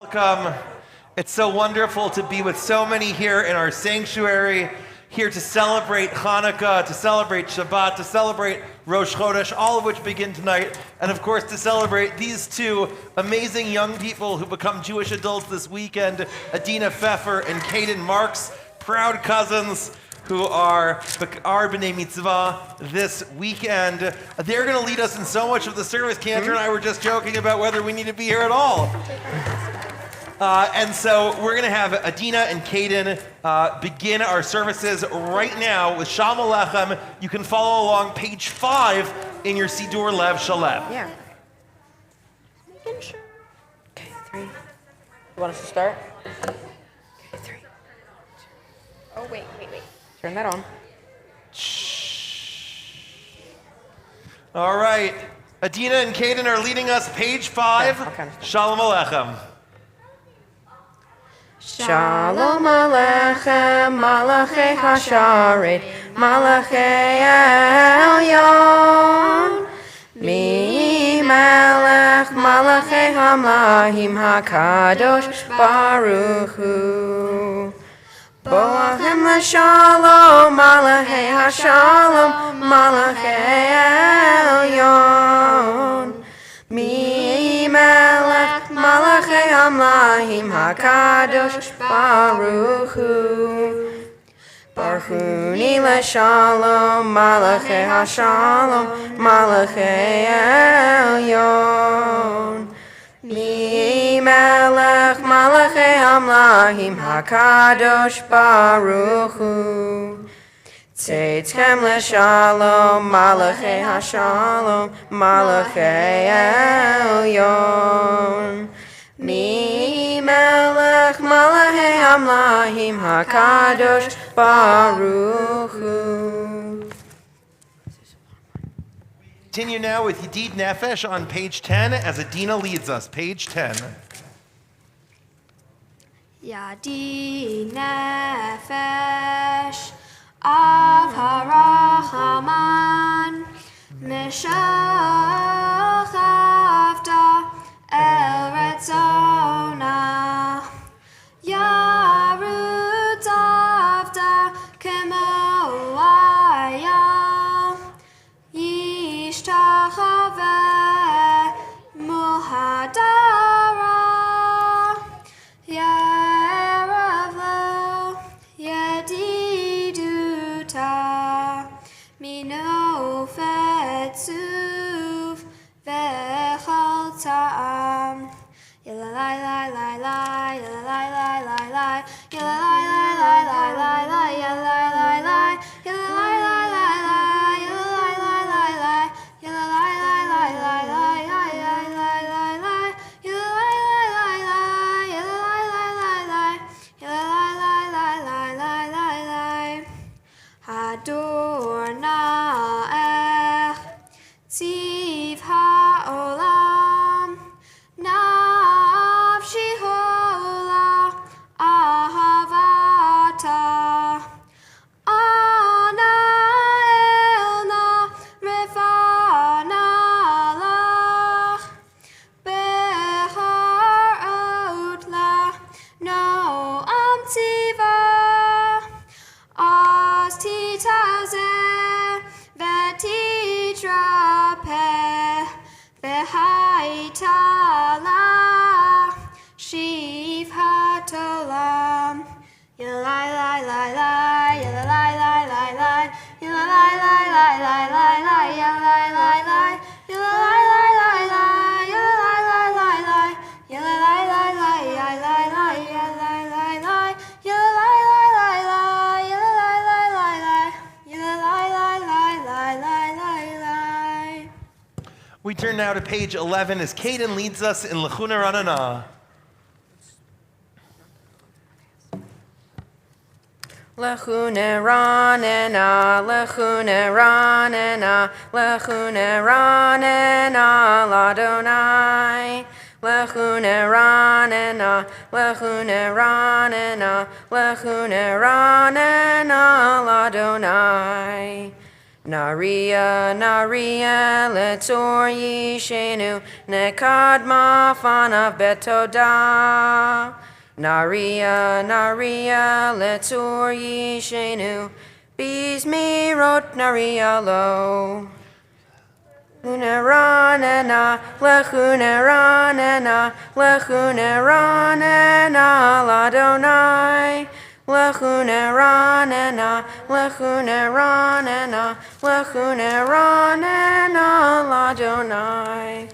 Welcome. It's so wonderful to be with so many here in our sanctuary, here to celebrate Hanukkah, to celebrate Shabbat, to celebrate Rosh Chodesh, all of which begin tonight, and of course to celebrate these two amazing young people who become Jewish adults this weekend, Adina Pfeffer and Caden Marks, proud cousins who are B'nai Mitzvah this weekend. They're going to lead us in so much of the service. Cantor and I were just joking about whether we need to be here at all. And so we're going to have Adina and Caden begin our services right now with Shalom Aleichem. You can follow along page 5 in your Sidur Lev Shalem. Yeah. Making sure. Okay, 3. You want us to start? Okay, 3. Oh, wait. Turn that on. Shh. All right. Adina and Caden are leading us page 5. Okay. Shalom Aleichem. Shalom Aleichem, Malachei Hasharet, Malachei Elyon. Mi Melech, Malachei Hamlahim, HaKadosh Baruch Hu. Boachem LaShalom, Malachei Hashalom, Malachei Elyon. Mi Melech, Malachei Hamlahim, HaKadosh Baruch Hu. Baruchuni LaShalom, Malachei Hashalom, Malachei Elyon. Mi Melech, Malachei Hamlahim, HaKadosh Baruch Hu. Tzedchem LaShalom, Malachei Hashalom, Malachei Elyon. Mi Melech, Malachei Hamlahim, HaKadosh Baruch Hu. Continue now with Yedid Nefesh on page 10 as Adina leads us. Page 10. Yedid Nefesh Av Harachaman Meshachavta El Retzona Yarut Avta Kemo Aya Yishtachave Muhadara Yerev Lo Yediduta Mino Fetzuv Vechol Ta'am Yalalai lai lai lai yalalai lai lai lai yalalai lai lai lai lai lai yalalai lai lai yalalai lai lai lai yalalai lai lai lai yalalai lai lai lai lai yalalai lai lai yalalai lai lai lai yalalai lai lai lai yalalai lai lai lai lai lai Hador na'ech tziv ha'olam nafshi hola ahavata ana elna revana lach behar outla no amtiva as titaze vetitrape behaitala shiv hatolam yalalai lai lai lai yalalai lai lai lai yalalai lai lai lai lai lai yalalai lai lai yalalai lai lai lai yalalai lai lai lai yalalai lai lai lai lai lai yalalai lai lai yalalai lai lai lai yalalai lai lai lai yalalai lai lai lai lai lai. We turn now to page 11 as Caden leads us in Lechuna Ranana. Lechune ranena, lechune ranena, lechune ranena, ladonai. Lechune ranena, lechune ranena, lechune ranena, ladonai. Naria, Naria, Letzor Yishenu, Nekadma Fanav Betoda. Naria, Naria, Letzor Yishenu, Bizmirot Naria Lo. Huneranena, lechuneranena, lechuneranena, ladonai. Lechuneranena, lechuneranena, lechuneranena, ladonai.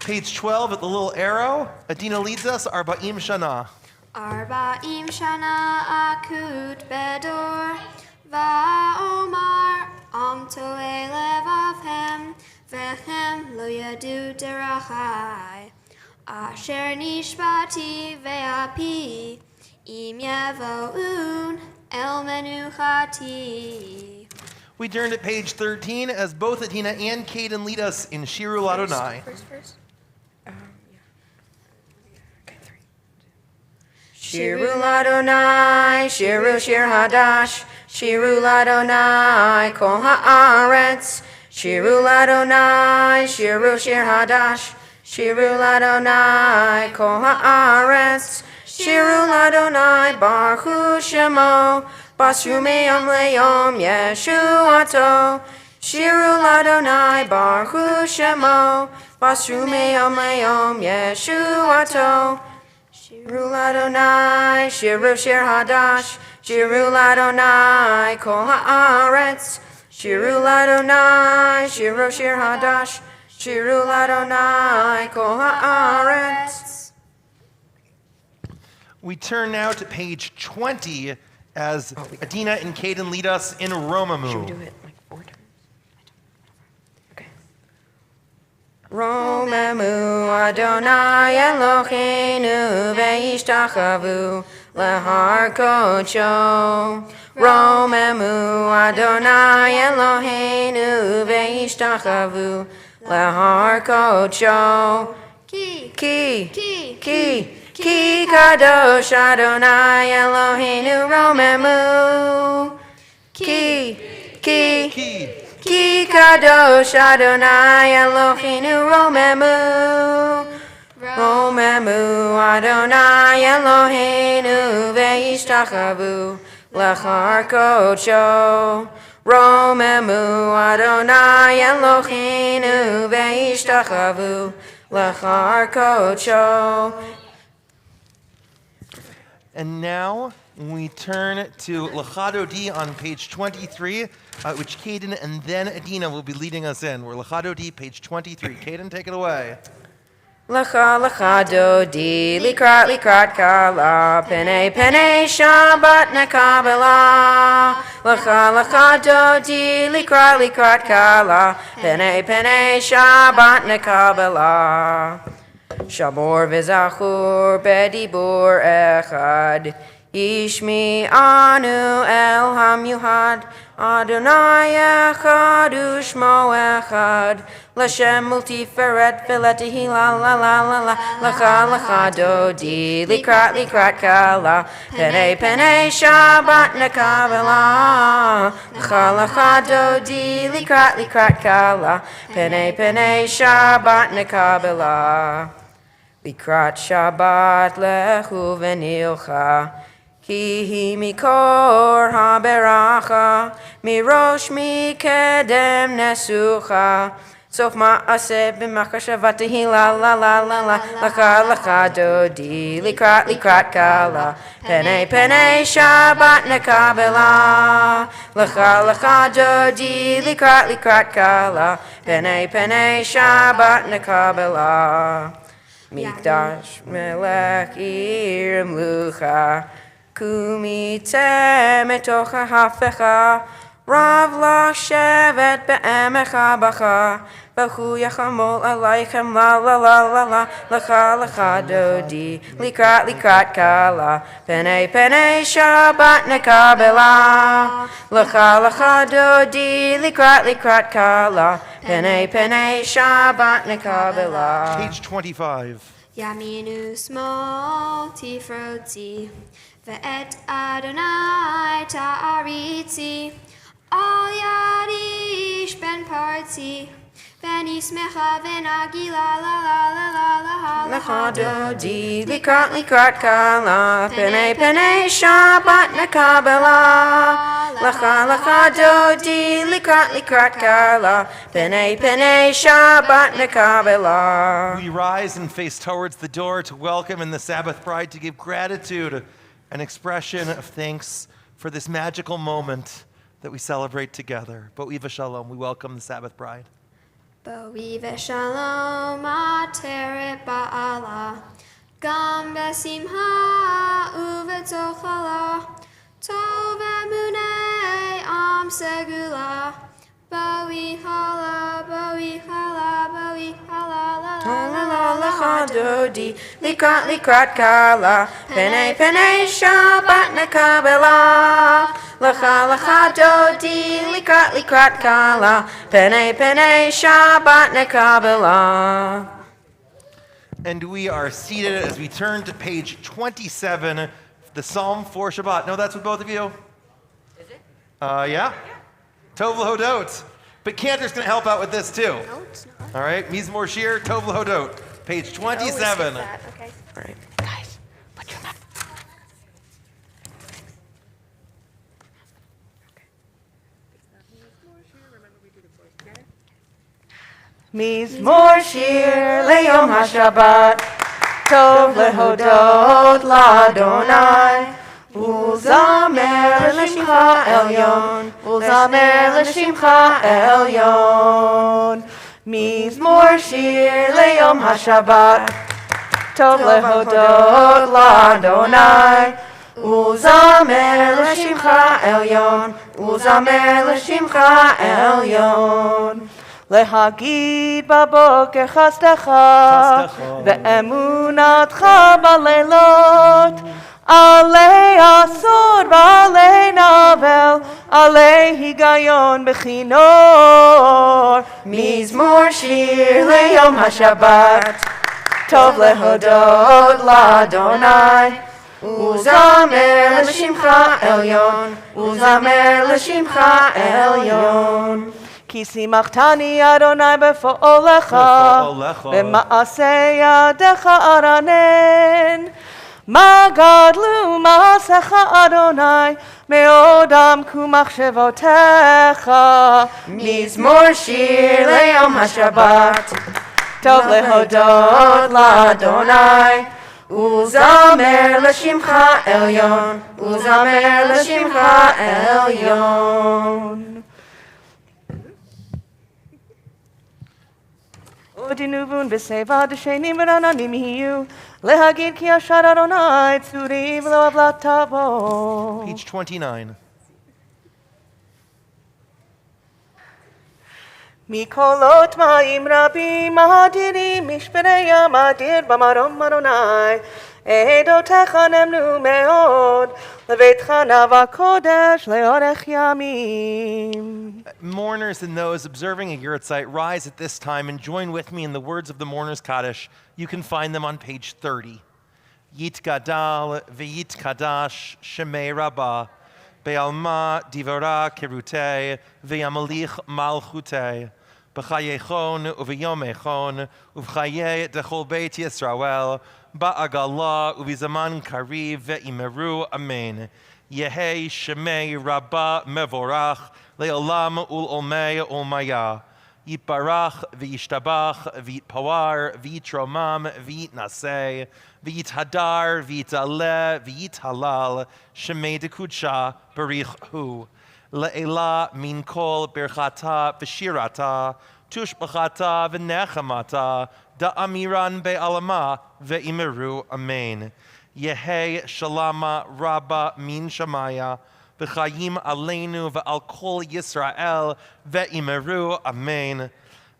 Page 12 at the little arrow. Adina leads us, Arba'im Shana. Arba'im shana akut bedor, va'omar am to'e levavhem, vechem lo yadu derachai. Asher nishbati ve'api, im yevo'un el menuchati. We turn to page 13 as both Adina and Caden lead us in Shiru Ladonai. First. Shiru Ladonai, Shiru Shir Hadash, Shiru Ladonai, Kol Haaretz. Shiru Ladonai, Shiru Shir Hadash, Shiru Ladonai, Kol Haaretz. Shiru Ladonai, Baruch Hu Shemo, Basru Me'om Le'yom Yeshuato. Shiru Ladonai, Baruch Hu Shemo, Basru Me'om Le'yom Yeshuato. Shiru Ladonai, Shiru Shir Hadash, Shiru Ladonai, Kol Haaretz. Shiru Ladonai, Shiru Shir Hadash, Shiru Ladonai, Kol Haaretz. We turn now to page 20 as Adina and Caden lead us in Romamu. Should we do it like 4 times? Okay. Romamu Adonai Eloheinu ve'ishtachavu lehar kodsho. Romamu Adonai Eloheinu ve'ishtachavu lehar kodsho. Ki kadosh Adonai Eloheinu Romamu. Ki kadosh Adonai Eloheinu Romamu. Romamu Adonai Eloheinu ve'ishtachavu lechar kodsho. Romamu Adonai Eloheinu ve'ishtachavu lechar kodsho. And now we turn to Lachadodi on page 23, which Caden and then Adina will be leading us in. We're Lachadodi, page 23. Caden, take it away. Lachadodi, likrat kala, pene Shabbat nekabela. Lachadodi, likrat kala, pene Shabbat nekabela. Shabor v'zachur bedibur echad, Yishmi anu el hamyuhad, Adonai echad ushmo echad, L'shem multiferet filetihi la la la la la, Lacha dodi, likrat kala, Pene Shabbat nekabela. Lacha dodi, likrat kala, Pene Shabbat nekabela. Likrat Shabbat lechu v'nilcha, ki hi mikor haberacha, mirosh mikedem nesucha, sof ma'aseh b'machashavatihi la la la la la, lacha dodi, likrat kala, pene Shabbat nekabela. Lacha dodi, likrat kala, pene Shabbat nekabela. Mikdash melech ir mlucha, kumite metocha hafecha, Rav la shevet be'emecha bacha, v'hu yachamol aleichem la la la la la, lecha lecha dodi, likrat kala, penei Shabbat nekabela, lecha lecha dodi, likrat kala, penei Shabbat nekabela. Page 25. Yaminu small tifroti, ve'et Adonai ta'aritzi, al yadish ben parti, ben ismecha venagila la la la la la la Lecha dodi, likrat kala, penei Shabbat nekabela, lecha dodi, likrat kala, penei Shabbat nekabela. We rise and face towards the door to welcome in the Sabbath bride, to give gratitude, an expression of thanks for this magical moment that we celebrate together. Bo'ivah Shalom, we welcome the Sabbath bride. Bo'ivah Shalom ateret ba'ala, gam besimha uvetochala, tov emunei am segula, bo'ichala, bo'ichala, bo'ichala, la la la Lecha dodi, likrat kala, penei Shabbat nekabela, lecha dodi, likrat kala, penei Shabbat nekabela. And we are seated as we turn to page 27, the Psalm for Shabbat. No, that's with both of you? Is it? Yeah? Tov L'Hodot. But Cantor's going to help out with this too. No, it's not. All right, Mizmor Shir, Tov L'Hodot, page 27. Always skip that, okay. All right, guys, put your mouth. Mizmor shir leyom haShabbat, tov lehodot laDonai, ulzamer l'shimcha elyon, ulzamer l'shimcha elyon. Mizmor shir leyom haShabbat, tov lehodot laDonai, ulzamer l'shimcha elyon, ulzamer l'shimcha elyon. להגיד בבוקר חסדך ואמונתך בלילות, עלי עשור ועלי נבל, עלי היגיון בכינור. מזמור שיר ליום השבת, טוב להודות לאדוני, וזמר לשמך עליון, וזמר לשמך עליון. כי שימחתני אדוני בפועלך, במעשה ידיך ארנן. מה גדלו מעשיך אדוני, מאוד עמקו מחשבותיך. מזמור שיר ליום השבת, טוב להודות לאדוני, וזמר לשמך עליון, וזמר לשמך עליון. ודינובון בשיבה דשנים ורעננים יהיו, להגיד כי אשר אדוני צורי ולא עוולת תבוא. Page 29. מקולות מים רבים אדירים, משברי ים אדיר במרום אדוני, עדותיך נאמנו מאוד, לביתך נאווה קודש לאורך ימים. Mourners and those observing a Yurtzeit, rise at this time and join with me in the words of the Mourner's Kaddish. You can find them on page 30. Yit gadal v'yit kadash shemei rabba, be'alma divora kerutei v'yamalich malchutei, b'chayechon u'v'yomechon u'v'chayei dechol beit Yisrael, ba'agala u'v'zaman kariv ve'imeru amen. Yehei shemei rabba mevorach, le'olam ul'olmei olmaya. Yitbarach v'yishtabach v'yitpawar v'yitromam v'yitnaseh v'yithadar v'yitaleh v'yithalal shemei dekudsha barich hu. Le'ela min kol birchata v'shirata tushbachata v'nechamata da'amiran be'alama ve'imeru amen. Yehei shalama rabba min shamaya v'chayim aleinu v'al kol Yisrael ve'imeru, amen.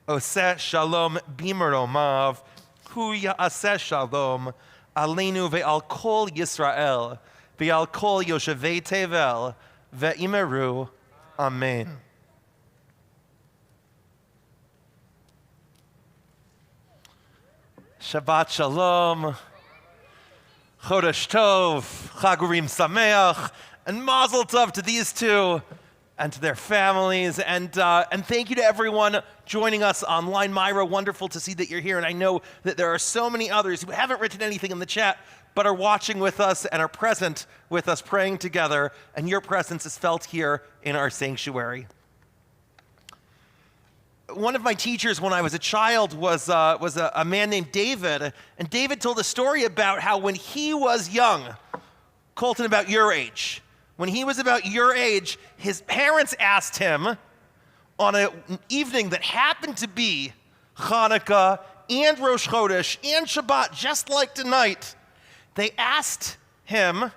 Oseh shalom b'maromav, hu ya'aseh shalom aleinu ve'al kol Yisrael ve'al kol yoshevei tevel ve'imeru, amen. Shabbat shalom, Chodesh Tov, Chag Urim Sameach, and Mazel Tov to these two and to their families. And thank you to everyone joining us online. Myra, wonderful to see that you're here. And I know that there are so many others who haven't written anything in the chat, but are watching with us and are present with us praying together. And your presence is felt here in our sanctuary. One of my teachers when I was a child was a man named David, and David told a story about how when he was young, Colton, about your age, when he was about your age, his parents asked him on an evening that happened to be Hanukkah and Rosh Chodesh and Shabbat, just like tonight, they asked him,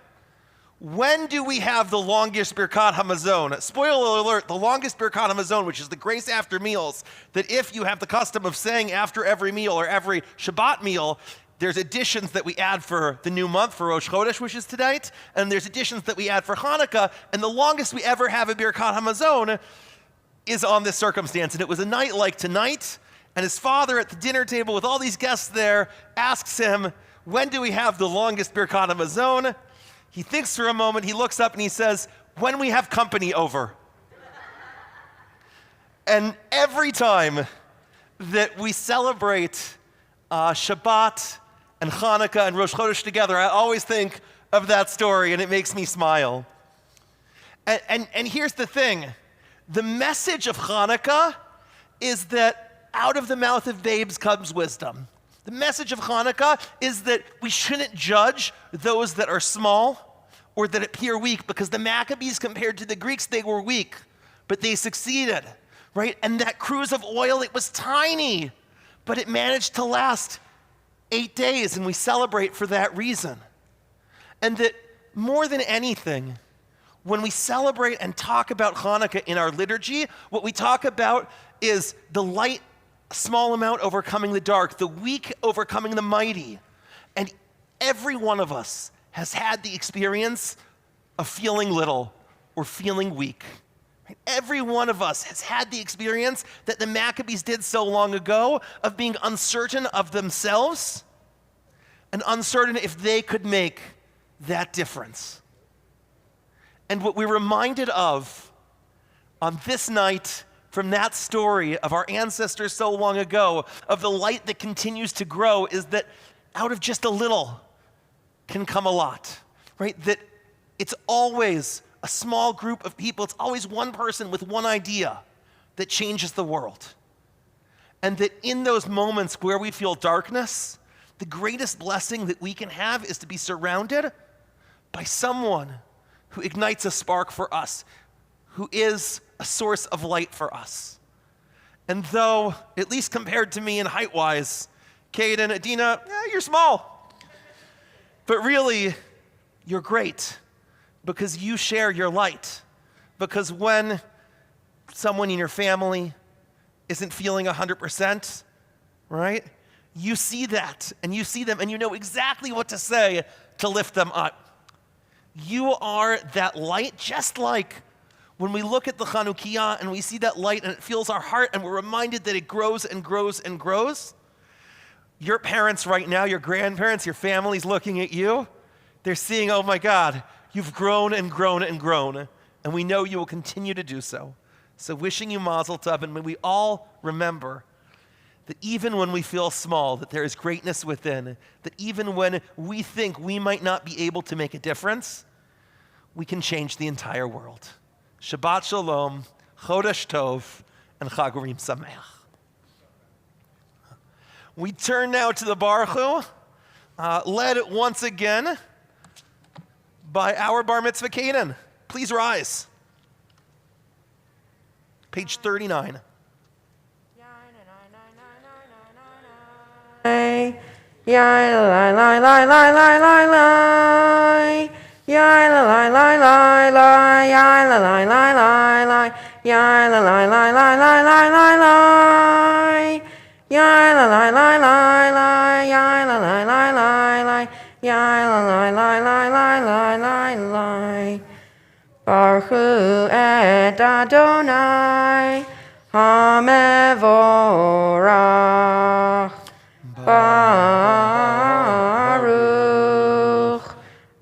when do we have the longest Birkat Hamazon? Spoiler alert, the longest Birkat Hamazon, which is the grace after meals, that if you have the custom of saying after every meal or every Shabbat meal, there's additions that we add for the new month, for Rosh Chodesh, which is tonight, and there's additions that we add for Hanukkah, and the longest we ever have a Birkat Hamazon is on this circumstance. And it was a night like tonight, and his father at the dinner table with all these guests there asks him, when do we have the longest Birkat Hamazon? He thinks for a moment, he looks up and he says, when we have company over. And every time that we celebrate Shabbat and Hanukkah and Rosh Chodesh together, I always think of that story and it makes me smile. And here's the thing. The message of Hanukkah is that out of the mouth of babes comes wisdom. The message of Hanukkah is that we shouldn't judge those that are small or that appear weak, because the Maccabees, compared to the Greeks, they were weak, but they succeeded, right? And that cruse of oil, it was tiny, but it managed to last 8 days, and we celebrate for that reason. And that more than anything, when we celebrate and talk about Hanukkah in our liturgy, what we talk about is the light, small amount overcoming the dark, the weak overcoming the mighty. And every one of us has had the experience of feeling little or feeling weak. Every one of us has had the experience that the Maccabees did so long ago of being uncertain of themselves and uncertain if they could make that difference. And what we're reminded of on this night from that story of our ancestors so long ago, of the light that continues to grow, is that out of just a little can come a lot, right? That it's always a small group of people, it's always one person with one idea that changes the world. And that in those moments where we feel darkness, the greatest blessing that we can have is to be surrounded by someone who ignites a spark for us, who is a source of light for us. And though, at least compared to me in height-wise, Kate and Adina, you're small. But really, you're great because you share your light. Because when someone in your family isn't feeling 100%, right? You see that, and you see them, and you know exactly what to say to lift them up. You are that light, just like when we look at the Chanukiah and we see that light and it fills our heart and we're reminded that it grows and grows and grows. Your parents right now, your grandparents, your family's looking at you. They're seeing, oh my God, you've grown and grown and grown. And we know you will continue to do so. So wishing you Mazel Tov, and may we all remember that even when we feel small, that there is greatness within, that even when we think we might not be able to make a difference, we can change the entire world. Shabbat Shalom, Chodesh Tov, and Chag Urim Sameach. We turn now to the Baruch Hu, led once again by our Bar Mitzvah Kaden. Please rise. Page 39. Yai la la la la la, yai la la la la la, yai la la la la la la la la, yai la la la la la, yai la la la la la, yai la la la la la la la la. Baruch et Adonai Hamevorach. Baruch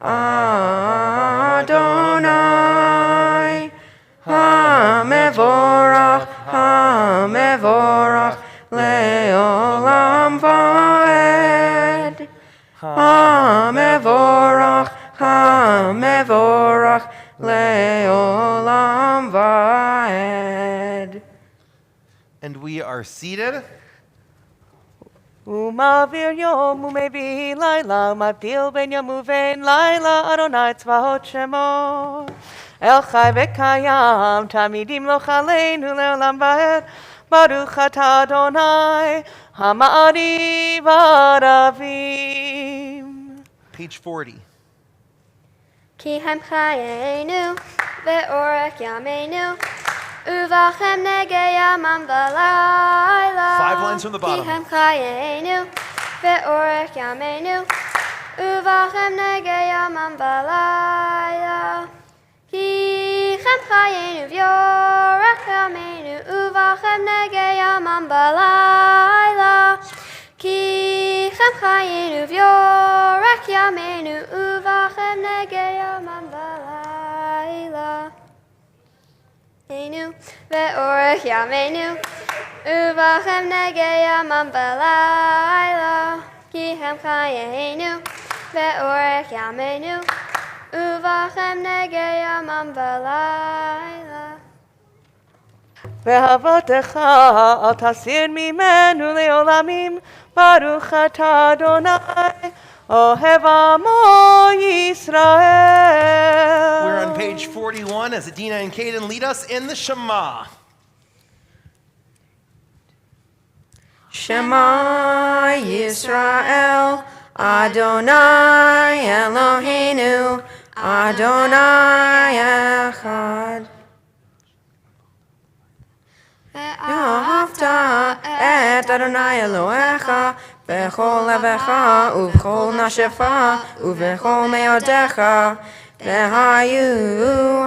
Adonai Hamevorach, Hamevorach Leolam Vaed. Hamevorach, Hamevorach Leolam Vaed. And we are seated. Umavir yom umevi laila mavdil ben yom uvein laila Adonai tzvahot shemo El chai v'kayam tamidim lo chaleinu leolam vaed Baruch atah Adonai hama'ari v'aravim. Page 40. Ki hem chayenu ve'orech yameinu uvachem negei yamam v'layla. 5 lines from the bottom. Ki hem chayenu ve'orech yameinu uvachem negei yamam v'layla. Ki hem chayenu ve'orech yameinu uvachem negei yamam v'layla. Ki hem chayenu ve'orech yameinu uvachem negei yamam v'layla. Enu ve'orech yameinu uvachem negei yamam v'layla. Ki hem chayenu ve'orech yameinu uvachem negei yamam v'layla. Ve'avotecha al tasir mimenu leolamim Baruch atah Adonai Ohev amo Yisrael. We're on page 41 as Dannah and Caden lead us in the Shema. Shema Yisrael, Adonai Eloheinu, Adonai Echad. Ve'ahavta et Adonai Elohecha, Bechol levecha, uvechol nafshecha, uvechol meodecha, ve'hayu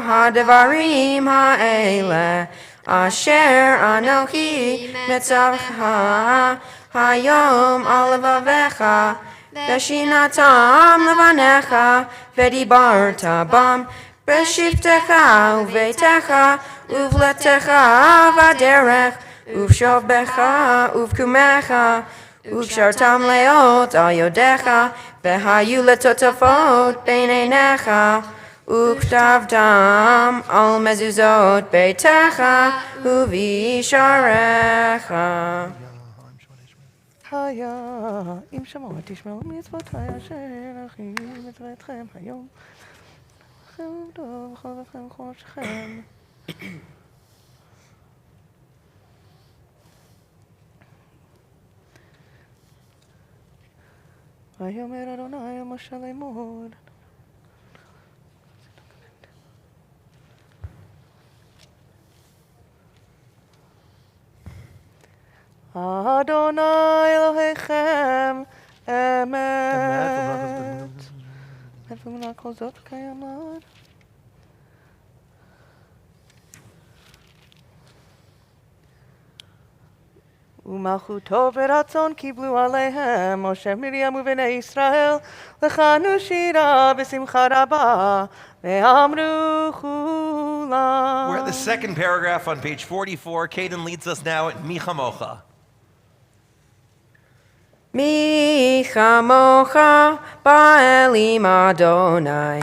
hadavarim ha'ele, asher anochi metzavcha, hayom al levavecha, ve'shinatam levanecha, ve'dibarta bam, b'shiftecha uveitecha, uvletecha v'derech, uvshovbecha uvkumecha, Ukshartam leot al yodecha, vehayu letotafot beineinecha, uktavtam al mezuzot beitecha, uvisharecha. Haya, im shemot tishmeu mitzvotai asher achim mitzvotchem hayom. Chem tov b'chol levchem b'chol nafshechem. Vayomer Adonai el Moshe lemor. Adonai Elohechem emet. V'emunah kol zot kayam lad. Umalchuto v'ratzon kiblu aleihem Moshe Miriam uvenei Israel lechanu shira b'simcha rabah ve'amru chulam. We're at the second paragraph on page 44. Caden leads us now at Mi Chamocha. Mi chamocha ba'elim Adonai,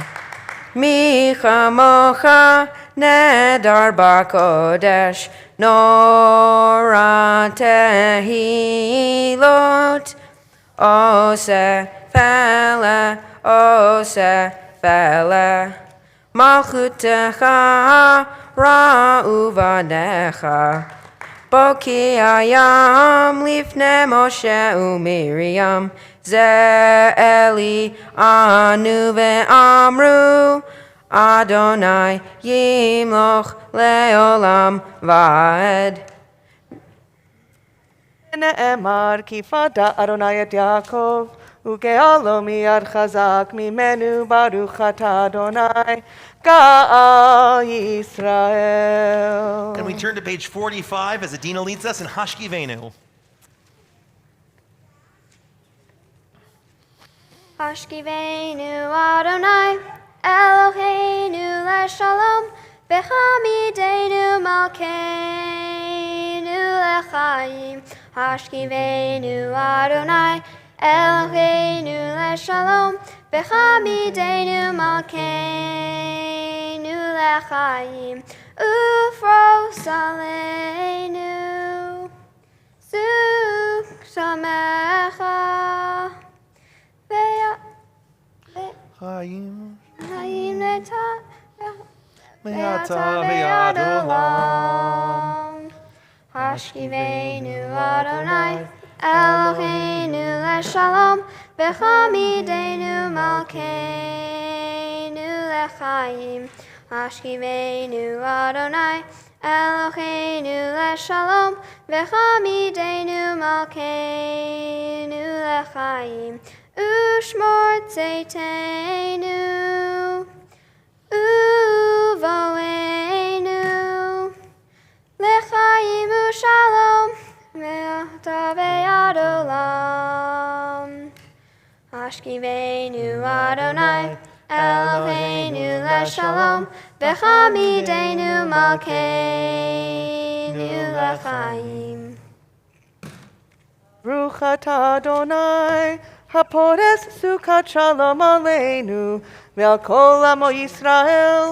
mi chamocha nedar ba'kodesh, nora tehilot, ose fele, malchutecha ra'uvanecha, boki ayam lifne Moshe u'Miriam, Ze Eli anu ve'amru Adonai yimloch leolam va'ed. נאמר כי פדה אדוני את יעקב וגאלו מיד חזק ממנו ברוך אתה אדוני גאל ישראל. And we turn to page 45 as Dannah leads us in Hashkivenu. Hashkivenu Adonai Eloheinu leShalom B'chamideinu Malkeinu leChaim. Hashkivenu Adonai Eloheinu leShalom B'chamideinu Malkeinu leChaim. Ufros aleinu Zuk Shamecha Chaim Chaim Neta Me'ata ve'ad olam. Hashkivenu Adonai Eloheinu leShalom B'chamideinu Malkeinu leChaim. Hashkivenu Adonai Eloheinu leShalom B'chamideinu Malkeinu leChaim. Ushmor tzeiteinu uvoenu lechaim ushalom me'ata ve'ad olam. Hashkivenu Adonai Eloheinu leShalom B'chamideinu Malkeinu lechaim. Baruch atah Adonai הפורס סוכת שלום עלינו ועל כל עמו ישראל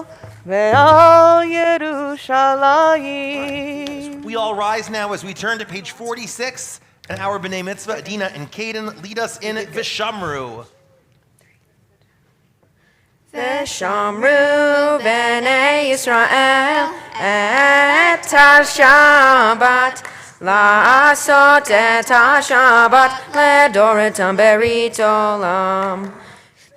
ועל ירושלים. We all rise now as we turn to page 46, and our B'nai Mitzvah, Dannah and Caden, lead us in Vishamru. Veshamru b'nei Yisrael et ha-Shabbat La'asot et ha-Shabbat ledoretam berit olam.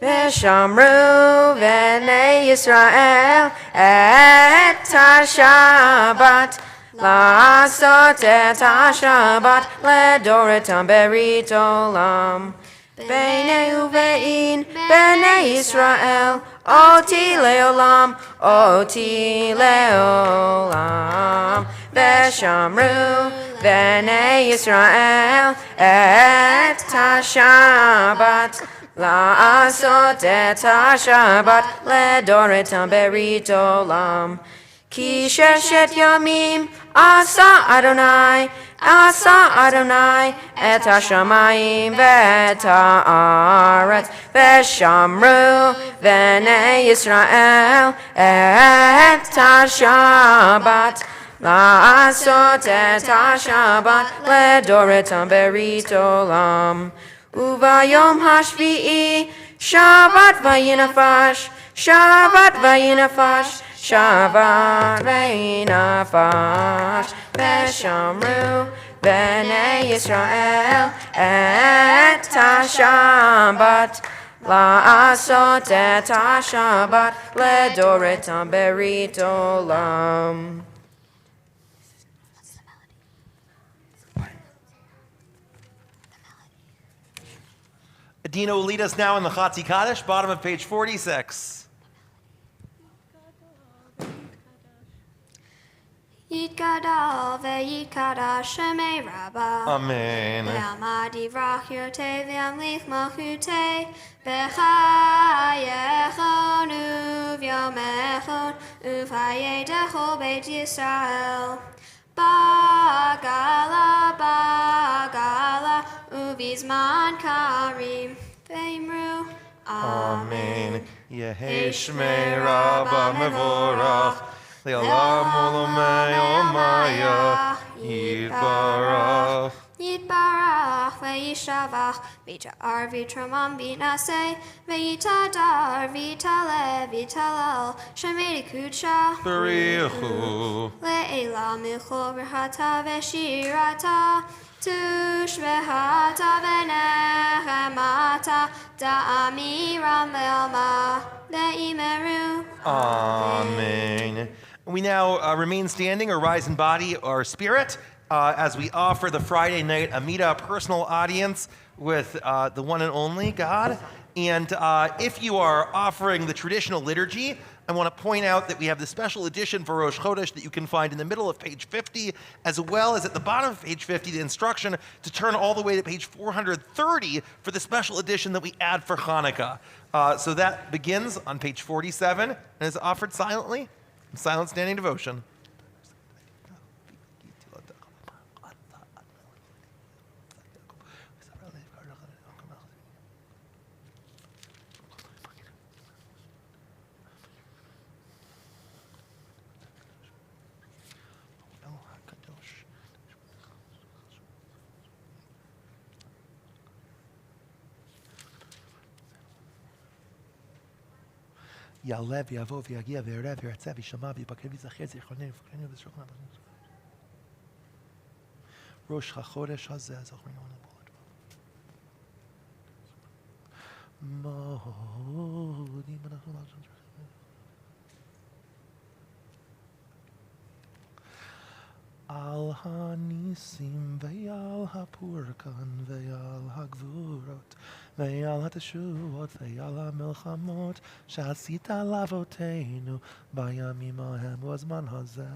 Veshamru b'nei Yisrael et ha-Shabbat La'asot et ha-Shabbat ledoretam berit olam. B'nei uvein b'nei Yisrael oti leolam, oti leolam. Veshamru b'nei Yisrael et ha-Shabbat la'asot et ha-Shabbat ledoretam berit olam. Ki sheshet yamim asa Adonai et ha-shamayim ve'et ha'aretz. Veshamru b'nei Yisrael et ha-Shabbat la'asot et ha-Shabbat ledoretam berit olam. Uvayom hashvi'i Shabbat vayinafash, Shabbat vayinafash, Shabbat vayinafash. Veshamru b'nei Yisrael et ha-Shabbat la'asot et ha-Shabbat ledoretam berit olam. Dannah will lead us now in the Chatzi Kaddish, bottom of page 46. Yitgadal ve'yitkadash shemei Rabba. Amen. Ve'amad yivrach yotei ve'amlich malchutei b'chayechon u'v'yomechon u'v'hayedecho beit Yisrael. Bagala, bagala, u'vizman karim ve'imru. Amen. Yehei shmei Rabba mevorach le'olam u'lomei omaya yitbarach. Yitbarach ve'yishavach V'ja'ar v'tramam v'naseh, v'yitadar v'taleh v'talel, shemei kudsha. Barichu. Le'ela michol v'hata v'shirata, tush v'hata v'nechemata, da'amiram le'alma, le'imeru. Amen. We now remain standing or rise in body or spirit as we offer the Friday night Amida personal audience with the one and only God. And if you are offering the traditional liturgy, I want to point out that we have the special edition for Rosh Chodesh that you can find in the middle of page 50, as well as at the bottom of page 50, the instruction to turn all the way to page 430 for the special edition that we add for Hanukkah. So that begins on page 47 and is offered silently. Silent standing devotion. יעלה ויבוא ויגיע ויראה וירצה וישמע ויבקר ויזכר זיכרוננו ופקרנו וזכרנו ראש החודש הזה זוכרנו מודים אנחנו על הניסים ועל הפורקן ועל הגבורות ועל התשועות ועל המלחמות שעשית לאבותינו בימים ההם ובזמן הזה.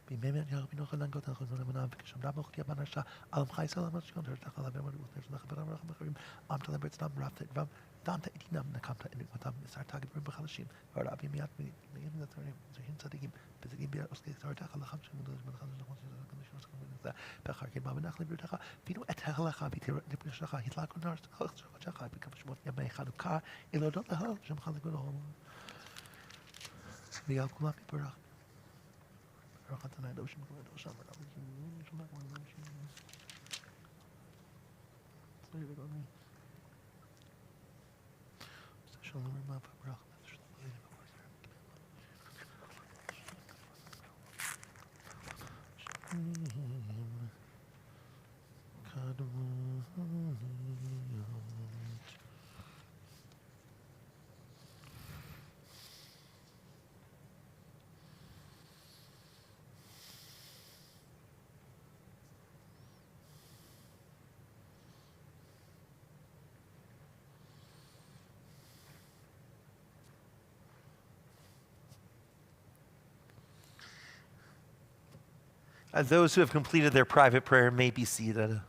בימי ירבינו חלנגות אנחנו נאמנה וכשמדה מוכתי הבנשה על עמך ישראל אמרת שכון תרתך על אבינו ולבנך לך בדם רחם אחרים עמת להם ברצנם רבת רבם דנת עדינם נקמת אנקמתם נסרת גברים בחלשים ורבים מיד מיד נתרנים זהים צדיקים בזגים ביעוסקי תרתך לחם שמודד מלחם נכון באחר כן מה בנח לברתך פינו את הלכה ותפגשך התלקו נרס חודשך בכמה שמות ימי חנוכה אלודות להל שמך לגדול ויעל כולם יברך ברוך אתה נעדו שמקום ידו שם שמק מלזם צבי וגולמי שלום רמה וברוך As those who have completed their private prayer may be seated.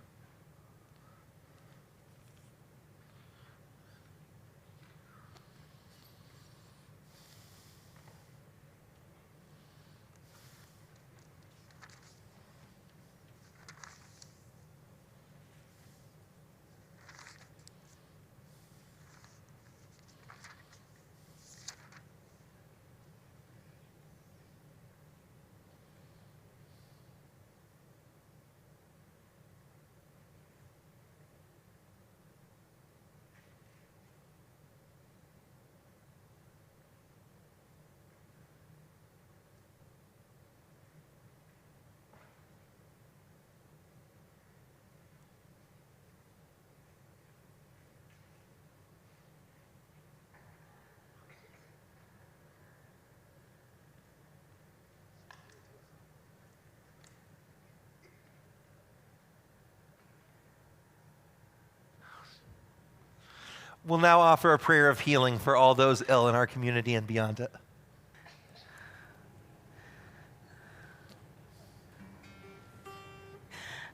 We'll now offer a prayer of healing for all those ill in our community and beyond it.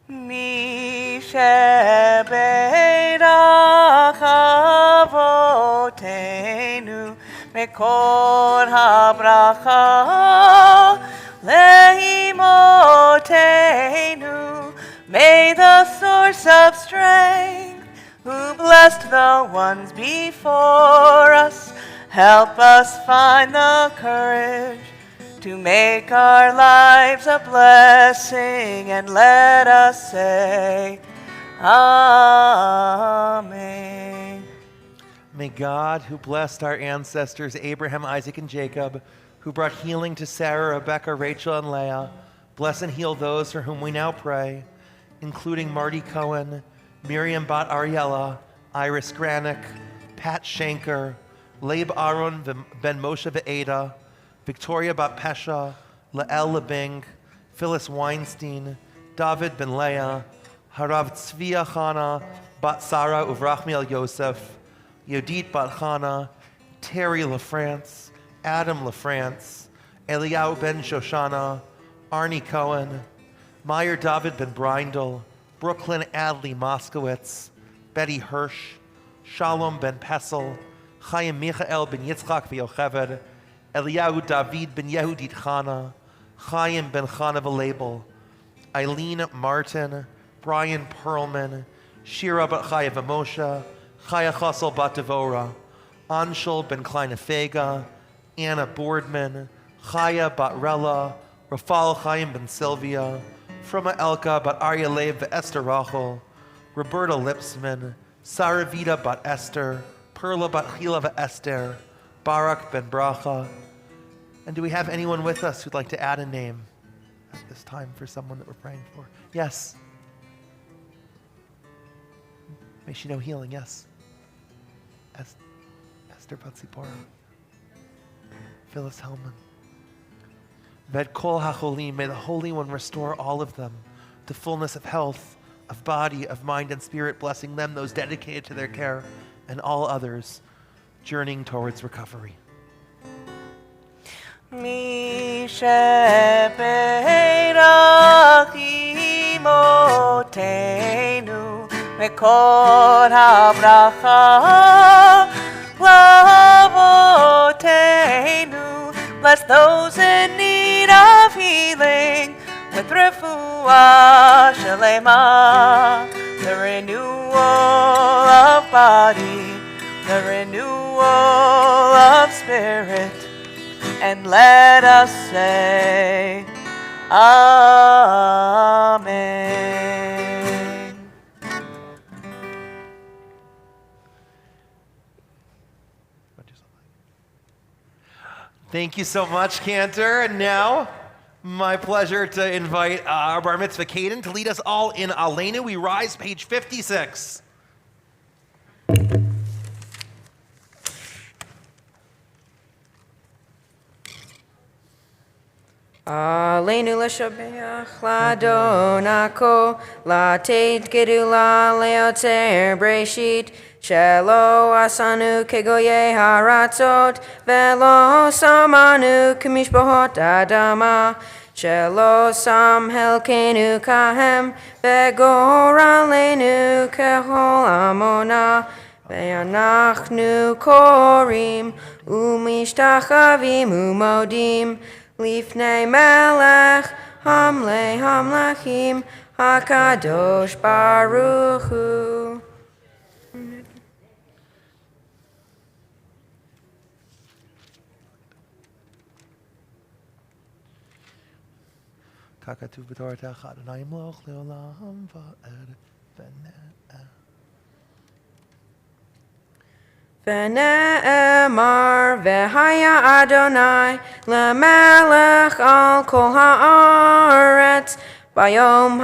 Mi shebeirach avotenu mekol habracha leimotenu. May the source of strength, who blessed the ones before us, help us find the courage to make our lives a blessing, and let us say, Amen. May God, who blessed our ancestors, Abraham, Isaac, and Jacob, who brought healing to Sarah, Rebecca, Rachel, and Leah, bless and heal those for whom we now pray, including Marty Cohen, Miriam Bat Ariella, Iris Granick, Pat Shanker, Leib Aaron Ben Moshe Ve'eda, Victoria Bat Pesha, Lael Lebing, Phyllis Weinstein, David Ben Leah, Harav Tzvia Chana, Bat Sarah Uvrachmiel Yosef, Yodit Bat Chana, Terry LaFrance, Adam LaFrance, Eliyahu Ben Shoshana, Arnie Cohen, Meyer David Ben Brindle, Brooklyn Adley Moskowitz, Betty Hirsch, Shalom Ben Pessel, Chaim Michael Ben Yitzchak V'Yocheved, Eliyahu David Ben Yehudit Chana, Chaim Ben Chana V'Label, Eileen Martin, Brian Perlman, Shira Bat Chaya V'Moshe, Chaya Chasel Bat Devora, Anshul Ben Kleine Fega, Anna Boardman, Chaya Bat Rella, Rafal Chaim Ben Sylvia, Fruma Elka Bat Arya Leib Esther Rachel, Roberta Lipsman, Saravita Bat Esther, Perla Bat Chila Esther, Barak Ben Bracha. And do we have anyone with us who'd like to add a name at this time for someone that we're praying for? Yes. May she know healing, yes. Esther Batzipora. Phyllis Hellman. Ved Kol HaCholim, may the Holy One restore all of them to fullness of health, of body, of mind, and spirit, blessing them, those dedicated to their care, and all others journeying towards recovery. Mi sheperach imotenu mekol habracha lavotenu. Bless those in need of healing with refuah shalema, the renewal of body, the renewal of spirit. And let us say, Amen. Thank you so much, Cantor. And now, my pleasure to invite our Bar Mitzvah Caden to lead us all in Aleinu. We rise, page 56. Aleinu l'shabeach l'Adonako, l'ateit gedula leotzer breshit, shelo asanu kegoye haratzot, velo samanu k'mishbohot adama, shelo sam helkenu kahem, vegor aleinu kehol amona, ve'anachnu korim, umishtachavim umodim, Lifnei Melech, Hamle Hamlachim, Hakadosh Baruch Hu. Kakatuv b'toratech Adonai Imloch leolam va'ed v'ne'eh. V'ne'emar v'haya Adonai l'melech al kol ha'aretz bayom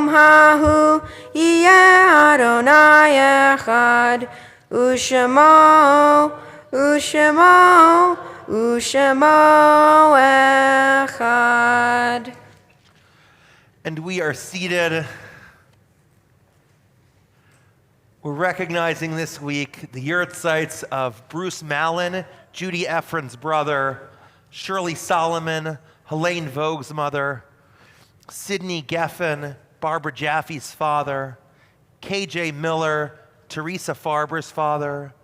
hahu yeh Adonai echad u'shemo echad. And we are seated. We're recognizing this week the yurtzites of Bruce Mallon, Judy Efron's brother, Shirley Solomon, Helene Vogue's mother, Sidney Geffen, Barbara Jaffe's father, KJ Miller, Teresa Farber's father,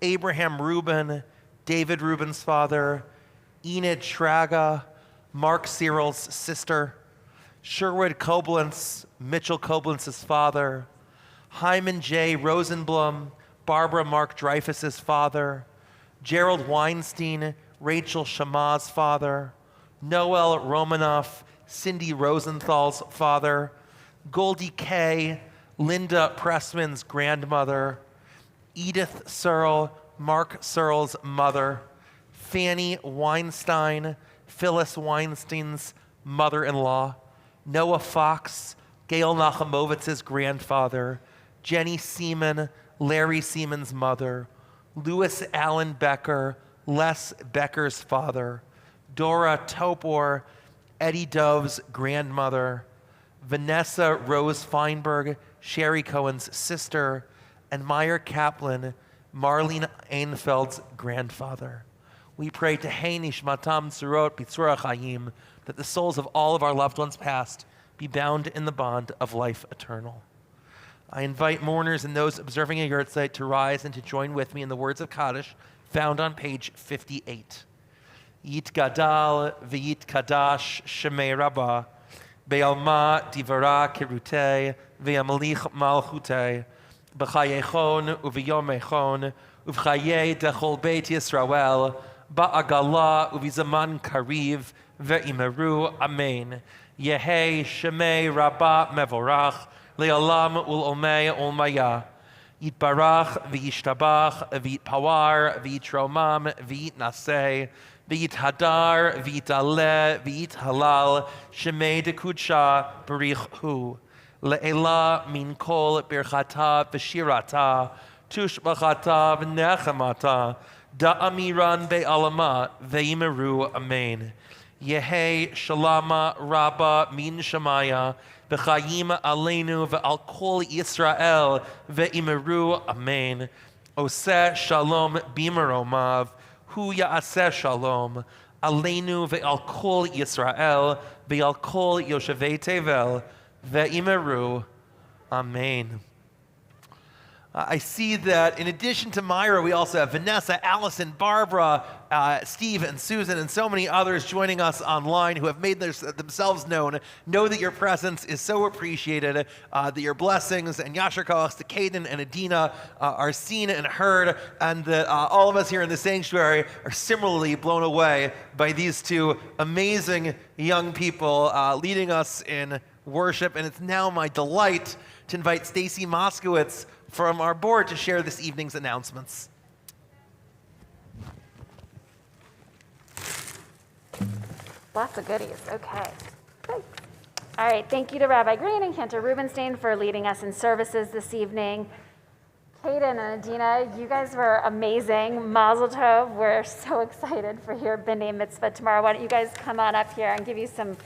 Abraham Rubin, David Rubin's father, Enid Shraga, Mark Cyril's sister, Sherwood Koblenz, Mitchell Koblenz's father, Hyman J. Rosenblum, Barbara Mark Dreyfus's father, Gerald Weinstein, Rachel Shama's father, Noel Romanoff, Cindy Rosenthal's father, Goldie Kay, Linda Pressman's grandmother, Edith Searle, Mark Searle's mother, Fanny Weinstein, Phyllis Weinstein's mother-in-law, Noah Fox, Gail Nachamovitz's grandfather, Jenny Seaman, Larry Seaman's mother, Louis Allen Becker, Les Becker's father, Dora Topor, Eddie Dove's grandmother, Vanessa Rose Feinberg, Sherry Cohen's sister, and Meyer Kaplan, Marlene Einfeld's grandfather. We pray to Hein Nishmatam Tzurot B'tzura Chaim, that the souls of all of our loved ones past be bound in the bond of life eternal. I invite mourners and those observing a yahrzeit to rise and to join with me in the words of Kaddish found on page 58. Yit Gadal v'yit Kadash Shemei Rabbah, Be'alma Divara Kirutei v'yamelich Malchutei, B'chayechon u'v'yomechon u'v'chayei dechol Beit Yisrael, Ba'agala u'v'zaman kariv ve'imeru Amen. Yehei Shemei Rabbah Mevorach, Le'olam ul'omei ulmaya. Yitbarach v'yishtabach v'yitpawar v'yitromam v'yitnaseh v'yithadar v'yitaleh v'yithalal shemei dekudsha barich hu. Le'ela min kol birchata v'shirata tushbachata v'nechamata da'amiran be'alama ve'imeru amen. Yehei shalama rabba min shamaya B'chayim aleinu ve'al kol Yisrael ve'imeru amen. Oseh shalom b'maromav, hu ya'aseh shalom aleinu ve'al kol Yisrael ve'al kol Yoshevei Tevel ve'imeru amen. I see that in addition to Myra, we also have Vanessa, Allison, Barbara, Steve, and Susan, and so many others joining us online who have made themselves known. Know that your presence is so appreciated, that your blessings and Yasher Koach to Caden and Adina are seen and heard, and that all of us here in the sanctuary are similarly blown away by these two amazing young people leading us in worship. And it's now my delight to invite Stacy Moskowitz from our board to share this evening's announcements. Lots of goodies. Okay. Thanks. All right. Thank you to Rabbi Green and Cantor Rubinstein for leading us in services this evening. Kaden and Adina, you guys were amazing. Mazel tov. We're so excited for your B'nai Mitzvah tomorrow. Why don't you guys come on up here and give you some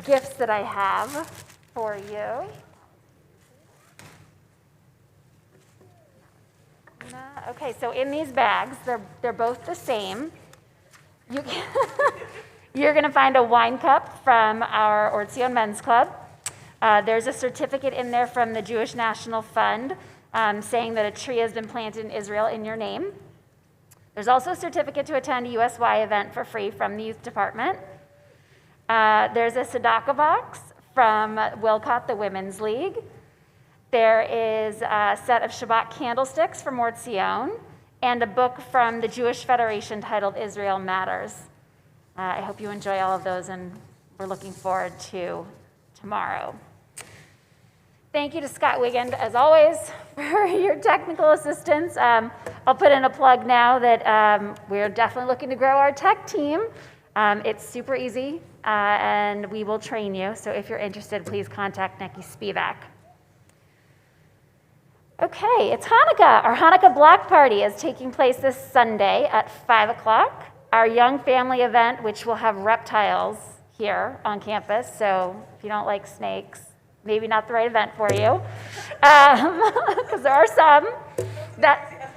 gifts that I have for you. Okay, so in these bags, they're both the same. You're going to find a wine cup from our Or Tzion Men's Club. There's a certificate in there from the Jewish National Fund saying that a tree has been planted in Israel in your name. There's also a certificate to attend a USY event for free from the youth department. There's a tzedakah box from Wilcott, the Women's League. There is a set of Shabbat candlesticks from Or Tzion and a book from the Jewish Federation titled Israel Matters. I hope you enjoy all of those, and we're looking forward to tomorrow. Thank you to Scott Wigand, as always, for your technical assistance. I'll put in a plug now that we're definitely looking to grow our tech team. It's super easy, and we will train you. So if you're interested, please contact Nikki Spivak. Okay, it's Hanukkah. Our Hanukkah block party is taking place this Sunday at 5 o'clock. Our young family event, which will have reptiles here on campus. So if you don't like snakes, maybe not the right event for you, because there are some. That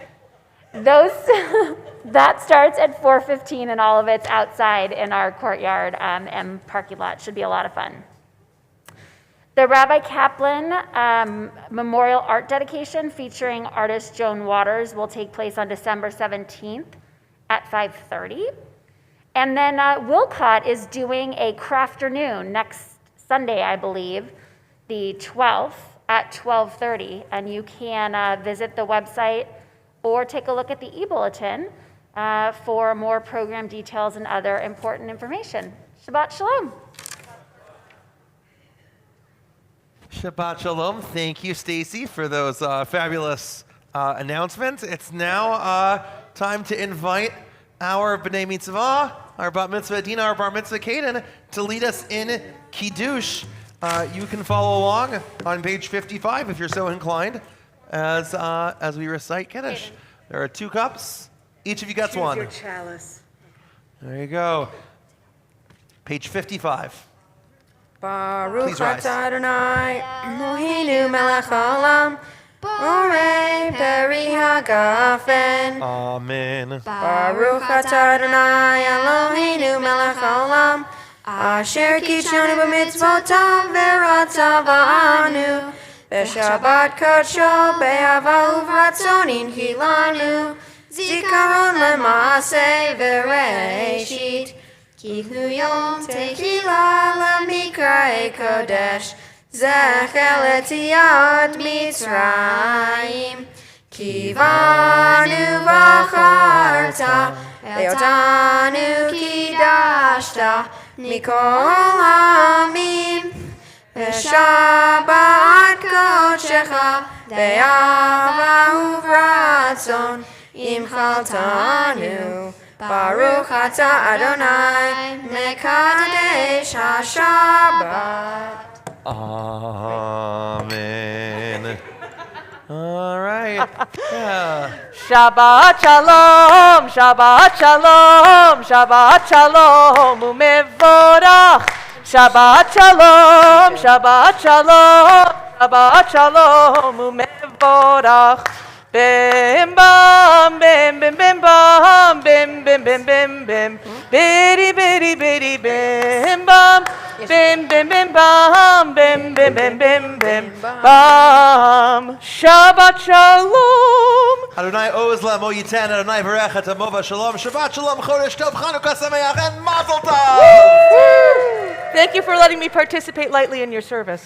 starts at 4:15, and all of it's outside in our courtyard and parking lot. Should be a lot of fun. The Rabbi Kaplan Memorial Art Dedication featuring artist Joan Waters will take place on December 17th at 5:30. And then Wilcott is doing a crafternoon next Sunday, I believe, the 12th at 12:30. And you can visit the website or take a look at the e-bulletin for more program details and other important information. Shabbat Shalom. Shabbat Shalom. Thank you, Stacy, for those fabulous announcements. It's now time to invite our B'nai Mitzvah, our Bat Mitzvah Dina, our Bar Mitzvah Kaden, to lead us in Kiddush. You can follow along on page 55 if you're so inclined as we recite Kiddush. There are 2 cups. Each of you gets one. Your chalice. There you go. Page 55. Baruch Please rise. atah Adonai, Eloheinu melech haolam, borei peri hagafen. Amen. Baruch atah Adonai, Eloheinu melech haolam, asher kidshanu b'mitzvotav v'ratzav ba'anu, b'shabbat kadsho be'ava uvratzon inchilanu, zikaron lema'aseh v'reishit. Ki hu yom tehila lamikra'e kodesh, zecher letziat Mitzrayim. Ki vanu v'acharta, ve'otanu kidashta, mikol ha'amim. V'shabbat kodshecha, be'ava uvratzon, imchaltanu. Baruch atah Adonai, mekadesh ha-Shabbat. Amen. All right. Yeah. Shabbat Shalom, Shabbat Shalom, Shabbat Shalom, umevorach. Shabbat Shalom, Shabbat Shalom, Shabbat Shalom, umevorach. Bim bam, bim bim bim bam, bim bim bim bim bim, bitty bitty bitty bim bam, bim bim bim bam, bim bim bim bim bim bam. Shabbat Shalom. Adonai oz la'mo yiten, Adonai berech tamova shalom, Shabbat Shalom, Chodesh Tov, Hanukkah Sameach, and Mazel Tov. Thank you for letting me participate lightly in your service.